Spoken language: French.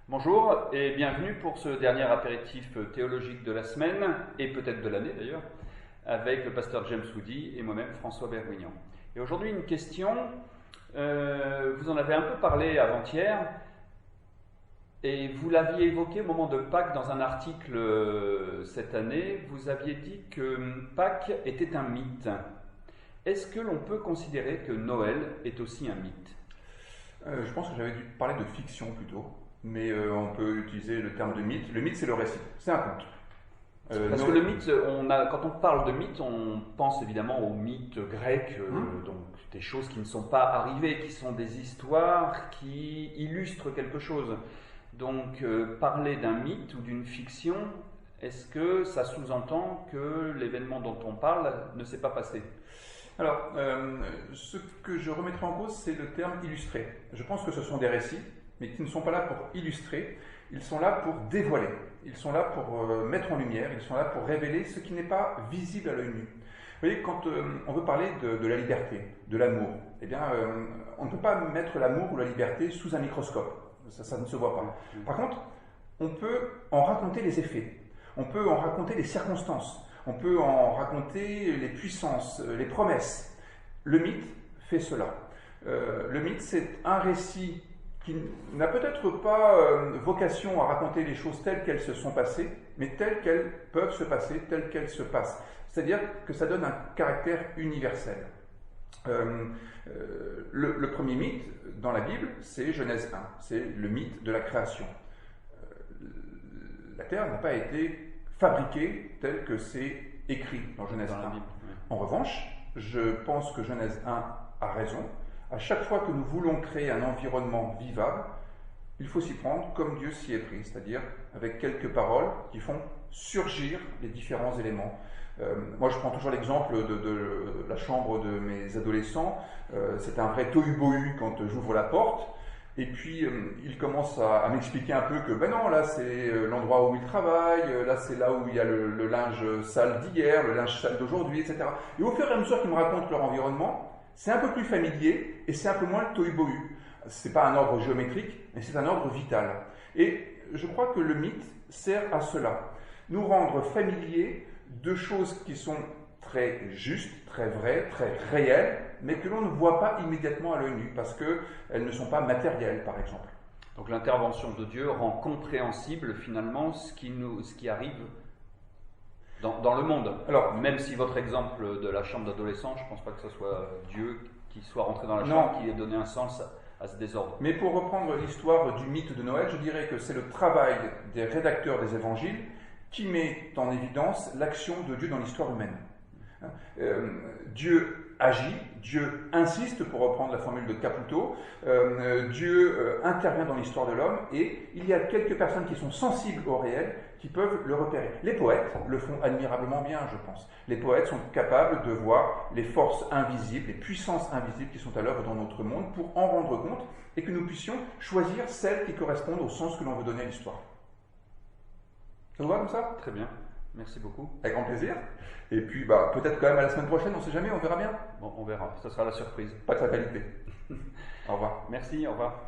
Bonjour et bienvenue pour ce dernier apéritif théologique de la semaine, et peut-être de l'année d'ailleurs, avec le pasteur James Woody et moi-même François Bergouignan. Et aujourd'hui une question, vous en avez un peu parlé avant-hier, et vous l'aviez évoqué au moment de Pâques dans un article cette année. Vous aviez dit que Pâques était un mythe. Est-ce que l'on peut considérer que Noël est aussi un mythe? Je pense que j'avais dû parler de fiction plutôt, mais on peut utiliser le terme de mythe. Le mythe, c'est le récit, c'est un conte. Parce que le mythe, quand on parle de mythe, on pense évidemment aux mythes grecs, donc des choses qui ne sont pas arrivées, qui sont des histoires qui illustrent quelque chose. Donc parler d'un mythe ou d'une fiction, est-ce que ça sous-entend que l'événement dont on parle ne s'est pas passé? Alors, ce que je remettrai en cause, c'est le terme illustré. Je pense que ce sont des récits, mais qui ne sont pas là pour illustrer, ils sont là pour dévoiler, ils sont là pour mettre en lumière, ils sont là pour révéler ce qui n'est pas visible à l'œil nu. Vous voyez, quand on veut parler de la liberté, de l'amour, eh bien, on ne peut pas mettre l'amour ou la liberté sous un microscope, ça ne se voit pas. Par contre, on peut en raconter les effets, on peut en raconter les circonstances, on peut en raconter les puissances, les promesses. Le mythe fait cela. Le mythe, c'est un récit qui n'a peut-être pas vocation à raconter les choses telles qu'elles se sont passées, mais telles qu'elles peuvent se passer, telles qu'elles se passent. C'est-à-dire que ça donne un caractère universel. Le premier mythe dans la Bible, c'est Genèse 1, c'est le mythe de la création. La terre n'a pas été fabriquée telle que c'est écrit dans Genèse 1. Bible, oui. En revanche, je pense que Genèse 1 a raison. À chaque fois que nous voulons créer un environnement vivable, il faut s'y prendre comme Dieu s'y est pris, c'est-à-dire avec quelques paroles qui font surgir les différents éléments. Moi, je prends toujours l'exemple de la chambre de mes adolescents. C'est un vrai tohu-bohu quand j'ouvre la porte. Et puis, il commence à m'expliquer un peu que, ben non, là, c'est l'endroit où il travaille, là, c'est là où il y a le linge sale d'hier, le linge sale d'aujourd'hui, etc. Et au fur et à mesure qu'ils me racontent leur environnement, c'est un peu plus familier et c'est un peu moins le tohu-bohu. C'est pas un ordre géométrique, mais c'est un ordre vital. Et je crois que le mythe sert à cela. Nous rendre familiers de choses qui sont très justes, très vraies, très réelles, mais que l'on ne voit pas immédiatement à l'œil nu, parce qu'elles ne sont pas matérielles, par exemple. Donc l'intervention de Dieu rend compréhensible finalement ce qui arrive dans le monde. Alors, même si votre exemple de la chambre d'adolescent, je ne pense pas que ce soit Dieu qui soit rentré dans la chambre, qui ait donné un sens à ce désordre. Mais pour reprendre l'histoire du mythe de Noël, je dirais que c'est le travail des rédacteurs des évangiles qui met en évidence l'action de Dieu dans l'histoire humaine. Dieu agit, Dieu insiste, pour reprendre la formule de Caputo, Dieu intervient dans l'histoire de l'homme, et il y a quelques personnes qui sont sensibles au réel, qui peuvent le repérer. Les poètes le font admirablement bien, je pense. Les poètes sont capables de voir les forces invisibles, les puissances invisibles qui sont à l'œuvre dans notre monde, pour en rendre compte, et que nous puissions choisir celles qui correspondent au sens que l'on veut donner à l'histoire. Ça vous va comme ça? Très bien. Merci beaucoup. Avec grand plaisir. Et puis, peut-être quand même à la semaine prochaine, on ne sait jamais, on verra bien. Bon, on verra. Ça sera la surprise. Pas de fatalité. Au revoir. Merci, au revoir.